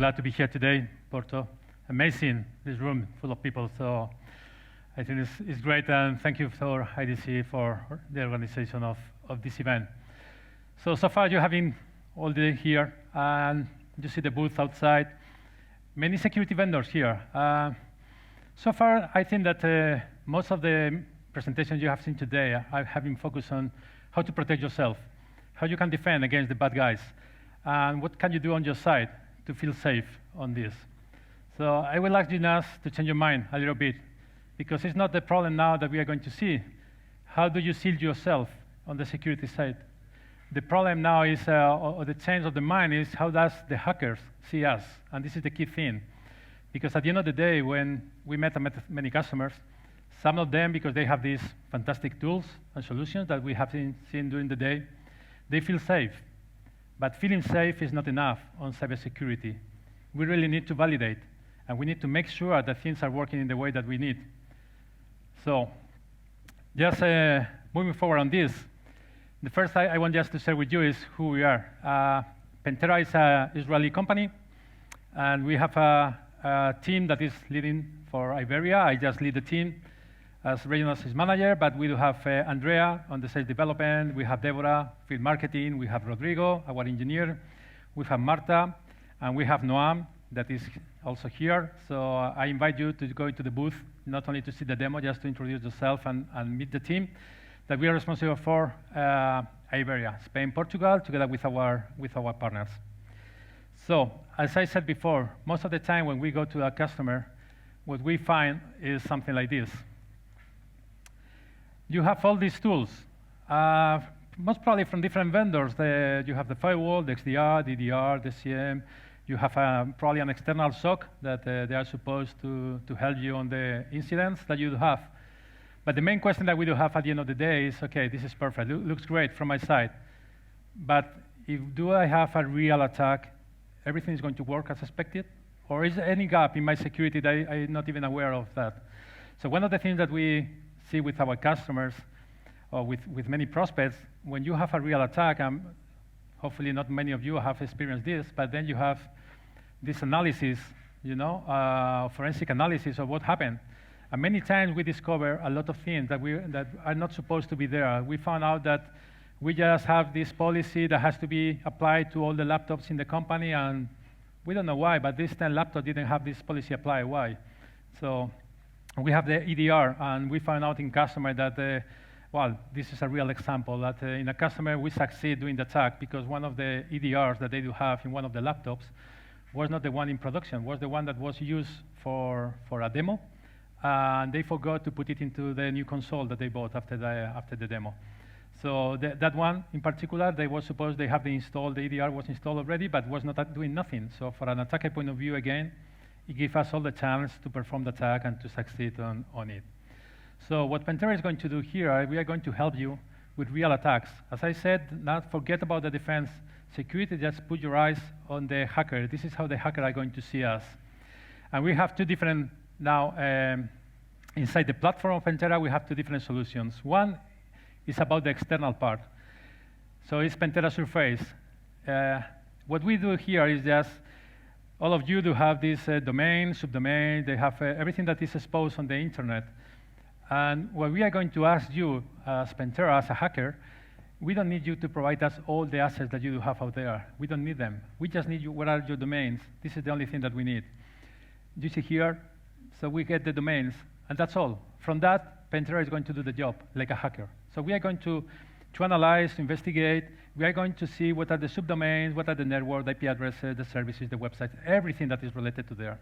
glad to be here today, Porto. Amazing, this room full of people. So I think it's great, and thank you for IDC for the organization of this event. So far you have been all day here, and you see the booth outside. Many security vendors here. So far, I think that most of the presentations you have seen today have been focused on how to protect yourself, how you can defend against the bad guys, and what can you do on your side to feel safe on this. So I would like you now to change your mind a little bit, because it's not the problem now that we are going to see. How do you shield yourself on the security side? The problem now is, or the change of the mind is, how does the hackers see us? And this is the key thing. Because at the end of the day, when we met many customers, some of them, because they have these fantastic tools and solutions that we have seen during the day, they feel safe. But feeling safe is not enough on cybersecurity. We really need to validate, and we need to make sure that things are working in the way that we need. So just moving forward on this, the first I want just to share with you is who we are. Pentera is an Israeli company, and we have a team that is leading for Iberia. I just lead the team as Regional Manager, but we do have Andrea on the sales development, we have Deborah, field marketing, we have Rodrigo, our engineer, we have Marta, and we have Noam, that is also here. So I invite you to go into the booth, not only to see the demo, just to introduce yourself and meet the team that we are responsible for Iberia, Spain, Portugal, together with our partners. So, as I said before, most of the time when we go to a customer, what we find is something like this. You have all these tools, most probably from different vendors. You have the firewall, the XDR, DDR, the CM. You have probably an external SOC that they are supposed to help you on the incidents that you have. But the main question that we do have at the end of the day is, okay, this is perfect, looks great from my side. But do I have a real attack? Everything is going to work as expected? Or is there any gap in my security that I'm not even aware of that? So one of the things that we see with our customers, or with many prospects, when you have a real attack, hopefully not many of you have experienced this, but then you have this analysis, forensic analysis of what happened. And many times we discover a lot of things that are not supposed to be there. We found out that we just have this policy that has to be applied to all the laptops in the company, and we don't know why, but this 10 laptop didn't have this policy applied. Why? So we have the EDR, and we found out in customer that, well, this is a real example, that in a customer we succeed doing the attack because one of the EDRs that they do have in one of the laptops was not the one in production, was the one that was used for a demo. And they forgot to put it into the new console that they bought after the demo. So that one in particular, they have the EDR was installed already, but was not doing nothing. So for an attacker point of view, again, it gives us all the chance to perform the attack and to succeed on it. So what Pentera is going to do here, we are going to help you with real attacks. As I said, not forget about the defense. Security, just put your eyes on the hacker. This is how the hacker are going to see us. And we have two different now, inside the platform of Pentera, we have two different solutions. One is about the external part. So it's Pentera Surface. What we do here is just, all of you do have this domain, subdomain, they have everything that is exposed on the internet. And what we are going to ask you as Pentera, as a hacker, we don't need you to provide us all the assets that you do have out there. We don't need them. We just need you, what are your domains? This is the only thing that we need. You see here, so we get the domains, and that's all. From that, Pentera is going to do the job like a hacker. So we are going to analyze, to investigate. We are going to see what are the subdomains, what are the network, the IP addresses, the services, the websites, everything that is related to there.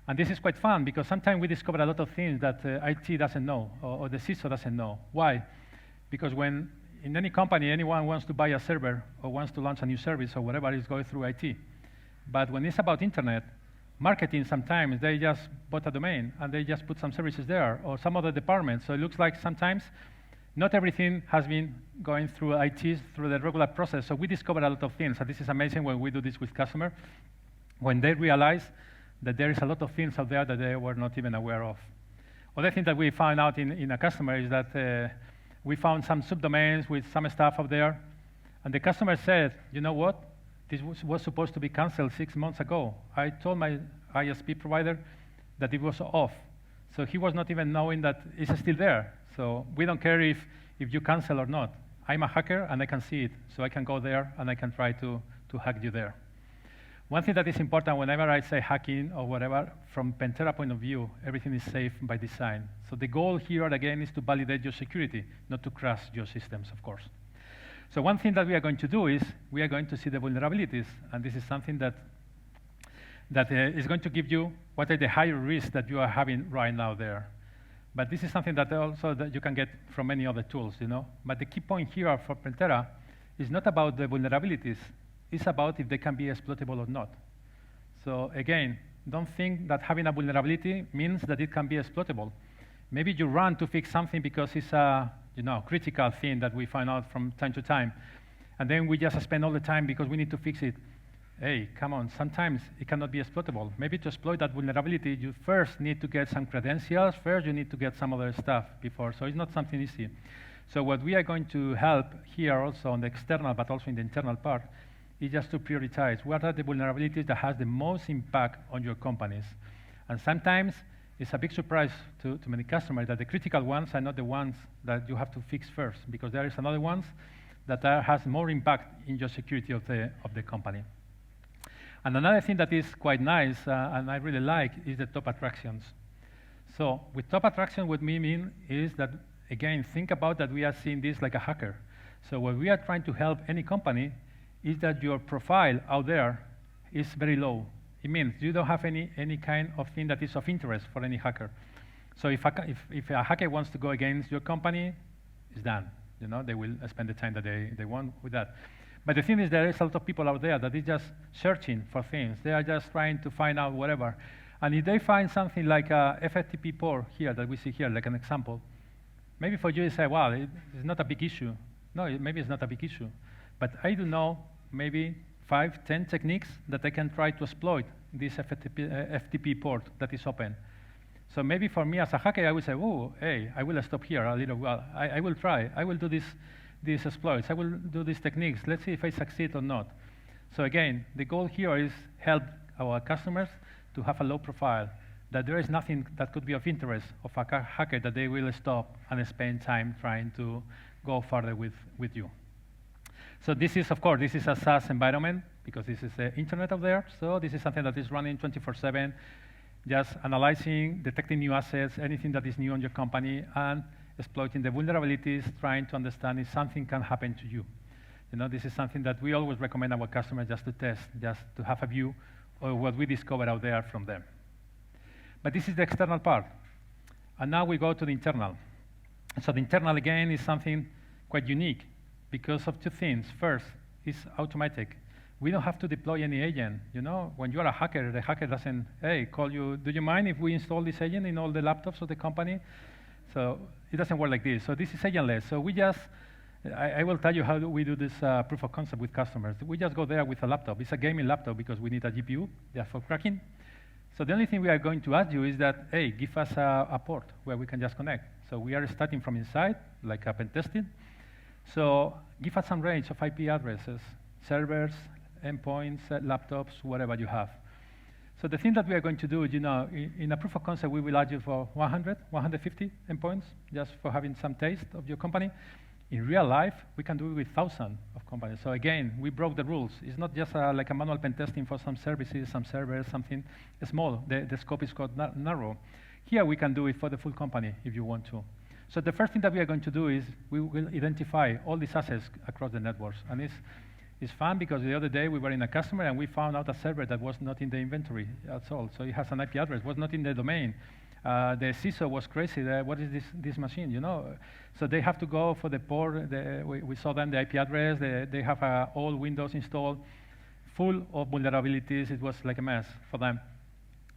And this is quite fun, because sometimes we discover a lot of things that IT doesn't know, or the CISO doesn't know. Why? Because when in any company, anyone wants to buy a server, or wants to launch a new service, or whatever, is going through IT. But when it's about internet, marketing, sometimes they just bought a domain and they just put some services there, or some other departments. So it looks like sometimes not everything has been going through IT, through the regular process. So we discover a lot of things, and this is amazing when we do this with customers, when they realize that there is a lot of things out there that they were not even aware of. Other thing that we found out in a customer is that we found some subdomains with some stuff out there, and the customer said, you know what? This was supposed to be canceled 6 months ago. I told my ISP provider that it was off. So he was not even knowing that it's still there. So we don't care if you cancel or not. I'm a hacker and I can see it. So I can go there and I can try to hack you there. One thing that is important whenever I say hacking or whatever, from Pentera point of view, everything is safe by design. So the goal here again is to validate your security, not to crash your systems, of course. So one thing that we are going to do is we are going to see the vulnerabilities, and this is something that is going to give you what are the higher risks that you are having right now there. But this is something that also that you can get from many other tools, you know. But the key point here for Pentera is not about the vulnerabilities. It's about if they can be exploitable or not. So again, don't think that having a vulnerability means that it can be exploitable. Maybe you run to fix something because it's a critical thing that we find out from time to time. And then we just spend all the time because we need to fix it. Hey, come on, sometimes it cannot be exploitable. Maybe to exploit that vulnerability, you first need to get some credentials, first you need to get some other stuff before, so it's not something easy. So what we are going to help here also on the external, but also in the internal part, is just to prioritize what are the vulnerabilities that has the most impact on your companies. And sometimes it's a big surprise to many customers that the critical ones are not the ones that you have to fix first, because there is another ones that has more impact in your security of the company. And another thing that is quite nice, and I really like, is the top attractions. So with top attraction, what we mean is that, again, think about that we are seeing this like a hacker. So what we are trying to help any company is that your profile out there is very low. It means you don't have any kind of thing that is of interest for any hacker. So if a hacker wants to go against your company, it's done. You know, they will spend the time that they want with that. But the thing is, there is a lot of people out there that is just searching for things. They are just trying to find out whatever. And if they find something like a FTP port here that we see here, like an example, maybe for you you say, well, it's not a big issue. No, maybe it's not a big issue. But I do know maybe 5, 10 techniques that I can try to exploit this FTP port that is open. So maybe for me as a hacker, I will say, oh, hey, I will stop here a little while. I will try. I will do these exploits. I will do these techniques. Let's see if I succeed or not. So again, the goal here is help our customers to have a low profile, that there is nothing that could be of interest of a hacker that they will stop and spend time trying to go further with you. So this is, of course, this is a SaaS environment because this is the internet out there. So this is something that is running 24/7, just analyzing, detecting new assets, anything that is new on your company, and exploiting the vulnerabilities, trying to understand if something can happen to you. You know, this is something that we always recommend our customers just to test, just to have a view of what we discover out there from them. But this is the external part. And now we go to the internal. So the internal, again, is something quite unique because of two things. First, it's automatic. We don't have to deploy any agent. You know, when you are a hacker, the hacker doesn't, hey, call you, do you mind if we install this agent in all the laptops of the company? So it doesn't work like this. So this is agentless. So we just, I will tell you how we do this proof of concept with customers. We just go there with a laptop. It's a gaming laptop because we need a GPU just for cracking. So the only thing we are going to ask you is that, hey, give us a port where we can just connect. So we are starting from inside, like a pen testing. So give us some range of IP addresses, servers, endpoints, laptops, whatever you have. So the thing that we are going to do, you know, in a proof of concept, we will ask you for 100, 150 endpoints, just for having some taste of your company. In real life, we can do it with thousands of companies. So again, we broke the rules. It's not just like a manual pen testing for some services, some servers, something small. The scope is quite narrow. Here, we can do it for the full company if you want to. So the first thing that we are going to do is we will identify all these assets across the networks. And it's fun because the other day we were in a customer and we found out a server that was not in the inventory at all. So it has an IP address, was not in the domain. The CISO was crazy. What is this machine, you know? So they have to go for the port. We saw them the IP address. They have all Windows installed, full of vulnerabilities. It was like a mess for them.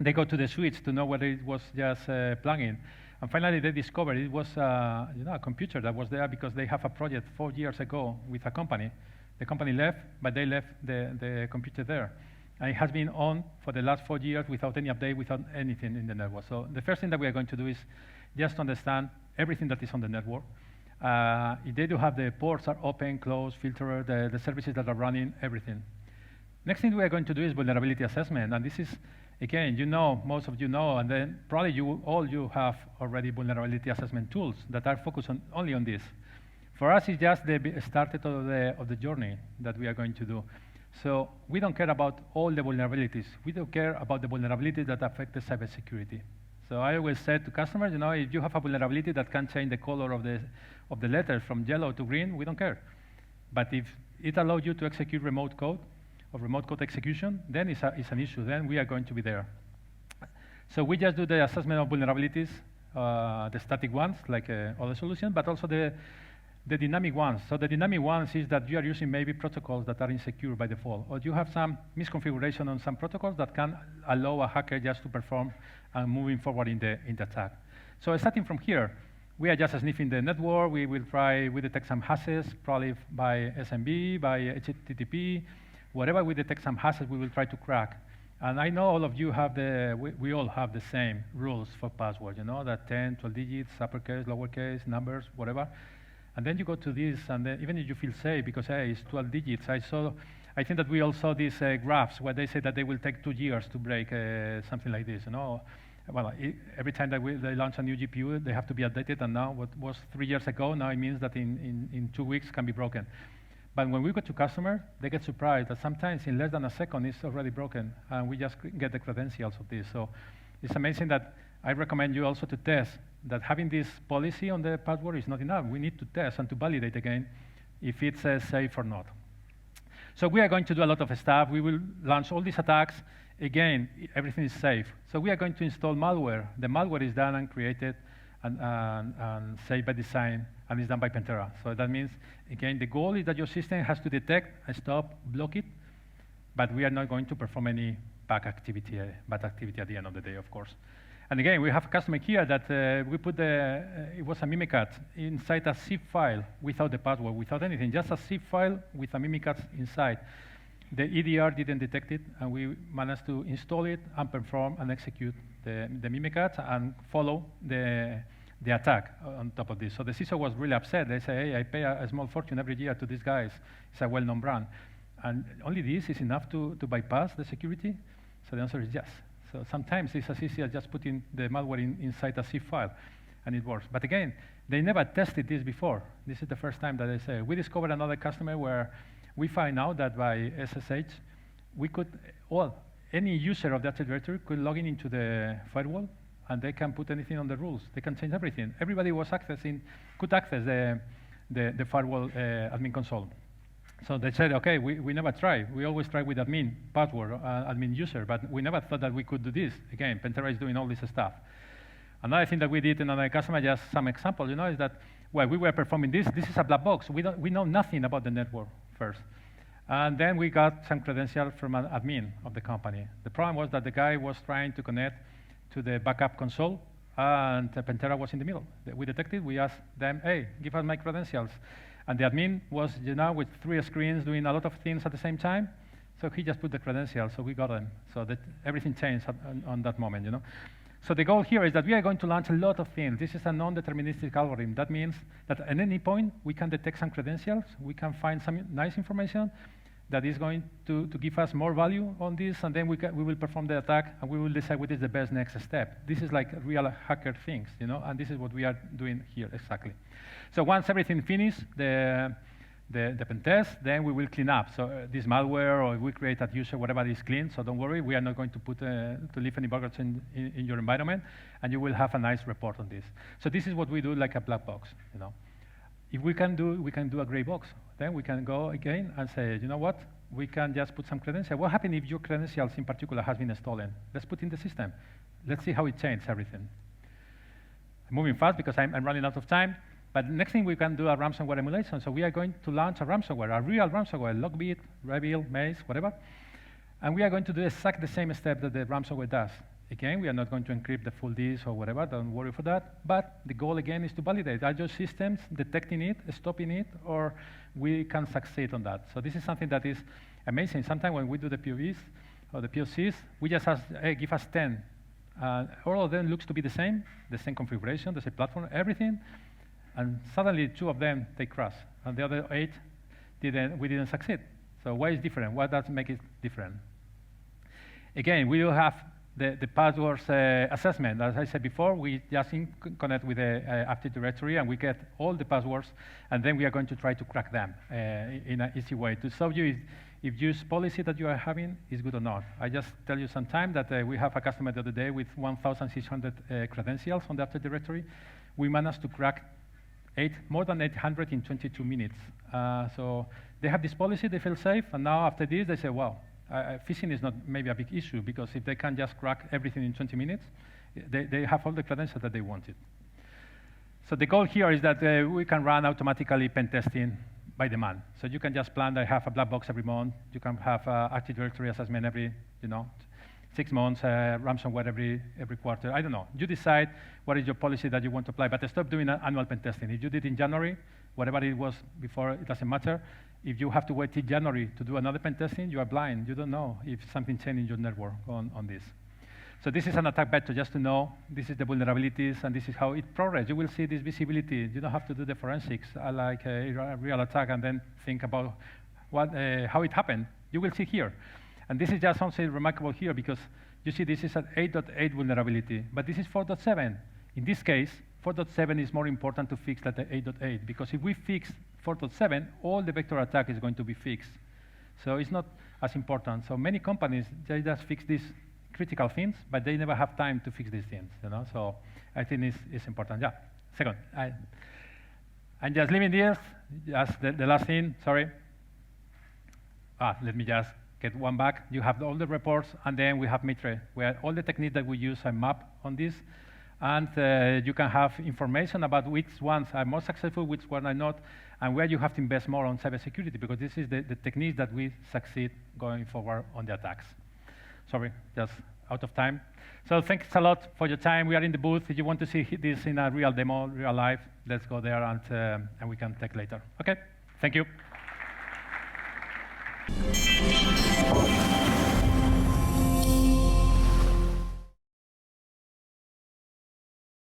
They go to the switch to know whether it was just a plugin. And finally, they discovered it was a computer that was there because they have a project 4 years ago with a company. The company left, but they left the computer there. And it has been on for the last 4 years without any update, without anything in the network. So the first thing that we are going to do is just understand everything that is on the network. If they do have the ports are open, closed, filtered, the services that are running, everything. Next thing we are going to do is vulnerability assessment, and this is, again, most of you know, and then probably all you have already vulnerability assessment tools that are focused only on this. For us, it's just the start of the journey that we are going to do. So we don't care about all the vulnerabilities. We don't care about the vulnerabilities that affect the cybersecurity. So I always say to customers, if you have a vulnerability that can change the color of the letters from yellow to green, we don't care. But if it allows you to execute remote code, or remote code execution, then it's an issue. Then we are going to be there. So we just do the assessment of vulnerabilities, the static ones, like other solutions, but also the dynamic ones. So the dynamic ones is that you are using maybe protocols that are insecure by default, or you have some misconfiguration on some protocols that can allow a hacker just to perform and moving forward in the attack. So starting from here, we are just sniffing the network. We detect some hashes, probably by SMB, by HTTP. Whatever we detect some hashes, we will try to crack. And I know all of you have we all have the same rules for password, that 10, 12 digits, uppercase, lowercase, numbers, whatever. And then you go to this, and then even if you feel safe, because hey, it's 12 digits. I think that we all saw these graphs where they say that they will take 2 years to break something like this, Well, every time that they launch a new GPU, they have to be updated, and now what was 3 years ago, now it means that in 2 weeks can be broken. But when we go to customers, they get surprised that sometimes in less than a second it's already broken, and we just get the credentials of this. So it's amazing that I recommend you also to test that having this policy on the password is not enough. We need to test and to validate again if it's safe or not. So we are going to do a lot of stuff. We will launch all these attacks. Again, everything is safe. So we are going to install malware. The malware is done and created and saved by design, and it's done by Pentera. So that means, again, the goal is that your system has to detect, stop, block it, but we are not going to perform any bad activity at the end of the day, of course. And again, we have a customer here that we put it was a Mimikat inside a zip file without the password, without anything, just a zip file with a Mimikat inside. The EDR didn't detect it, and we managed to install it and perform and execute the Mimikat and follow the attack on top of this. So the CISO was really upset. They say, hey, I pay a small fortune every year to these guys. It's a well-known brand. And only this is enough to bypass the security? So the answer is yes. So sometimes it's as easy as just putting the malware inside a zip file, and it works. But again, they never tested this before. This is the first time that they say. We discovered another customer where we find out that by SSH, we could, any user of that directory could log into the firewall, and they can put anything on the rules. They can change everything. Everybody could access the firewall admin console. So they said, okay, we never try. We always try with admin password, admin user, but we never thought that we could do this. Again, Pentera is doing all this stuff. Another thing that we did in another customer, just some example, is that while we were performing this is a black box. We know nothing about the network first. And then we got some credentials from an admin of the company. The problem was that the guy was trying to connect to the backup console, and Pentera was in the middle. We detected, we asked them, hey, give us my credentials. And the admin was, with 3 screens doing a lot of things at the same time. So he just put the credentials, so we got them. So that everything changed on that moment, So the goal here is that we are going to launch a lot of things. This is a non-deterministic algorithm. That means that at any point, we can detect some credentials. We can find some nice information that is going to give us more value on this, and then we will perform the attack, and we will decide what is the best next step. This is like real hacker things, and this is what we are doing here exactly. So once everything finishes, the pen test, then we will clean up. So this malware, or if we create a user, whatever is clean, so don't worry, we are not going to to leave any bugs in your environment, and you will have a nice report on this. So this is what we do, like a black box, If we can do a gray box. Then we can go again and say, you know what? We can just put some credentials. What happens if your credentials in particular has been stolen? Let's put in the system. Let's see how it changes everything. I'm moving fast because I'm running out of time. But next thing we can do a ransomware emulation. So we are going to launch a ransomware, a real ransomware, Lockbit, Reveal, Maze, whatever. And we are going to do exactly the same step that the ransomware does. Again, we are not going to encrypt the full disk or whatever, don't worry for that. But the goal, again, is to validate. Are your systems detecting it, stopping it, or we can succeed on that? So this is something that is amazing. Sometimes when we do the POVs or the POCs, we just ask, hey, give us 10. All of them looks to be the same configuration, the same platform, everything. And suddenly, 2 of them, they crash. And the other 8, we didn't succeed. So why is different? What does make it different? Again, we will have the passwords assessment. As I said before, we just connect with the Active Directory and we get all the passwords, and then we are going to try to crack them in an easy way to show you if use policy that you are having is good or not. I just tell you sometime that we have a customer the other day with 1,600 credentials on the Active Directory. We managed to crack more than 800 in 22 minutes. So they have this policy, they feel safe, and now after this they say, wow, phishing is not maybe a big issue, because if they can just crack everything in 20 minutes, they have all the credentials that they wanted. So the goal here is that we can run automatically pen testing by demand. So you can just plan that I have a black box every month. You can have Active Directory assessment every 6 months, ransomware every quarter. I don't know. You decide what is your policy that you want to apply, but stop doing annual pen testing. If you did in January, whatever it was before, it doesn't matter. If you have to wait till January to do another pen testing, you are blind. You don't know if something changed in your network on this. So this is an attack vector, just to know. This is the vulnerabilities, and this is how it progresses. You will see this visibility. You don't have to do the forensics like a real attack and then think about how it happened. You will see here. And this is just something remarkable here, because you see this is an 8.8 vulnerability, but this is 4.7. In this case, 4.7 is more important to fix than the 8.8, because if we fix 4.7, all the vector attack is going to be fixed. So it's not as important. So many companies, they just fix these critical things, but they never have time to fix these things. So I think it's important. Yeah. Second, I'm just leaving this. Just the last thing. Sorry. Let me just get one back. You have all the reports, and then we have Mitre, where all the techniques that we use are mapped on this, and you can have information about which ones are more successful, which ones are not, and where you have to invest more on cybersecurity, because this is the techniques that we succeed going forward on the attacks. Sorry, just out of time. So thanks a lot for your time. We are in the booth. If you want to see this in a real demo, real life, let's go there, and we can take later. Okay, thank you.